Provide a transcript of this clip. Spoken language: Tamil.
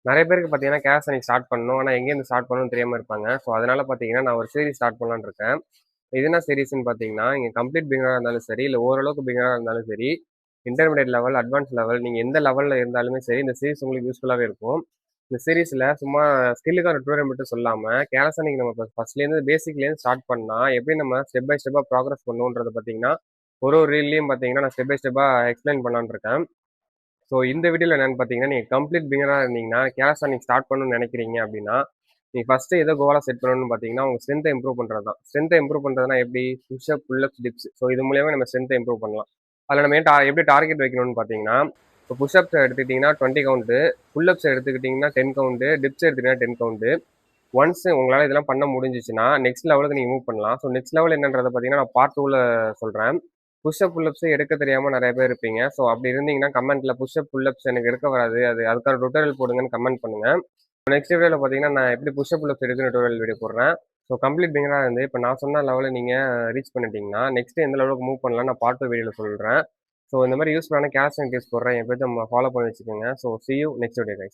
நிறைய பேருக்கு பார்த்தீங்கன்னா கேலிஸ்தெனிக்ஸ் ஸ்டார்ட் பண்ணணும். ஆனா எங்கேருந்து ஸ்டார்ட் பண்ணணும்னு தெரியாம இருப்பாங்க. ஸோ அதனால பார்த்தீங்கன்னா, நான் ஒரு சீரிஸ் ஸ்டார்ட் பண்ணலான்னு இருக்கேன். இது என்ன சீரிஸ்ன்னு பார்த்தீங்கன்னா, நீங்க கம்ப்ளீட் பிகினரா இருந்தாலும் சரி, இல்ல ஓரளவுக்கு பிகினரா இருந்தாலும் சரி, இன்டர்மீடியேட் லெவல், அட்வான்ஸ் லெவல் நீங்க எந்த லெவல்ல இருந்தாலுமே சரி, இந்த சீரிஸ் உங்களுக்கு யூஸ்ஃபுல்லாவே இருக்கும். இந்த சீரிஸ்ல சும்மா ஸ்கில்லுக்கான டுட்டோரியல் மட்டும் சொல்லாம, கேலிஸ்தெனிக் நம்ம ஃபர்ஸ்ட்லேருந்து பேசிக்லேருந்து ஸ்டார்ட் பண்ணா, எப்படி நம்ம ஸ்டெப் பை ஸ்டெப்பா ப்ராக்ரஸ் பண்ணுவோன்றத பார்த்தீங்கன்னா, ஒரு ஒரு ரீல்லயும் பார்த்தீங்கன்னா, நான் ஸ்டெப் பை ஸ்டெப்பா எக்ஸ்பிளைன் பண்ணலான்னு இருக்கேன். ஸோ இந்த வீடியோவில் என்னன்னு பார்த்தீங்கன்னா, நீங்கள் கம்ப்ளீட் பிகினராக இருந்தீங்கன்னா, கேலிஸ்தெனிக்ஸ் ஸ்டார்ட் பண்ணணும்னு நினைக்கிறீங்க அப்படின்னா, நீங்க ஃபர்ஸ்ட் எதை கோலா செட் பண்ணணும்னு பார்த்தீங்கன்னா, உங்க ஸ்ட்ரென்த்தை இம்ப்ரூவ் பண்றது தான். ஸ்ட்ரென்த்தை இம்ப்ரூவ் பண்றதுனா எப்படி? Push-up, pull-ups, tips. ஸோ இது மூலியமா நம்ம ஸ்ட்ரென்த்தை இம்ப்ரூவ் பண்ணலாம். அதில் நம்ம எப்படி டார்கெட் வைக்கணும்னு பார்த்தீங்கன்னா, இப்போ புஷ்அப்ஸ் எடுத்துக்கிட்டிங்கன்னா 20 கவுண்ட், புல்அப்ஸ் எடுத்துக்கிட்டிங்கன்னா 10 கவுண்ட், டிப்ஸ் எடுத்துக்கிட்டீங்கன்னா 10 கவுண்ட். ஒன்ஸ் உங்களால் இதெல்லாம் பண்ண முடிஞ்சிச்சுன்னா நெக்ஸ்ட் லெவலுக்கு நீங்கள் மூவ் பண்ணலாம். ஸோ நெக்ஸ்ட் லெவல் என்னன்றதை பார்த்தீங்கன்னா நான் பார்ட் 2ல சொல்கிறேன். புஷ்அப் புல்லப்ஸ் எடுக்க தெரியாமல் நிறைய பேர் இருப்பீங்க. ஸோ அப்படி இருந்தீங்கன்னா கமெண்ட்ல புஷ்அப் புல்லப்ஸ் எனக்கு எடுக்க வராது, அதுக்கான டுட்டோரியல் போடுங்கன்னு கமெண்ட் பண்ணுங்க. நெக்ஸ்ட் வீடியோவில் பார்த்தீங்கன்னா நான் எப்படி புஷ்அப் புல்லப்ஸ் எடுக்கிற டுட்டோரியல் வீடியோ போடுறேன். ஸோ கம்ப்ளீட் பிகினராக இருந்து இப்போ நான் சொன்ன லெவலில் நீங்கள் ரீச் பண்ணிட்டீங்கன்னா நெக்ஸ்ட் எந்த லெவலுக்கு மூவ் பண்ணலாம் நான் பார்ட் 2 வீடியோவில் சொல்கிறேன். ஸோ இந்த மாதிரி யூஸ்ஃபுல்லான கேஷ் அண்ட் டிப்ஸ் போடுறேன். என் பேஜை ஃபாலோ பண்ணி வச்சுக்கோங்க. So see you next video guys.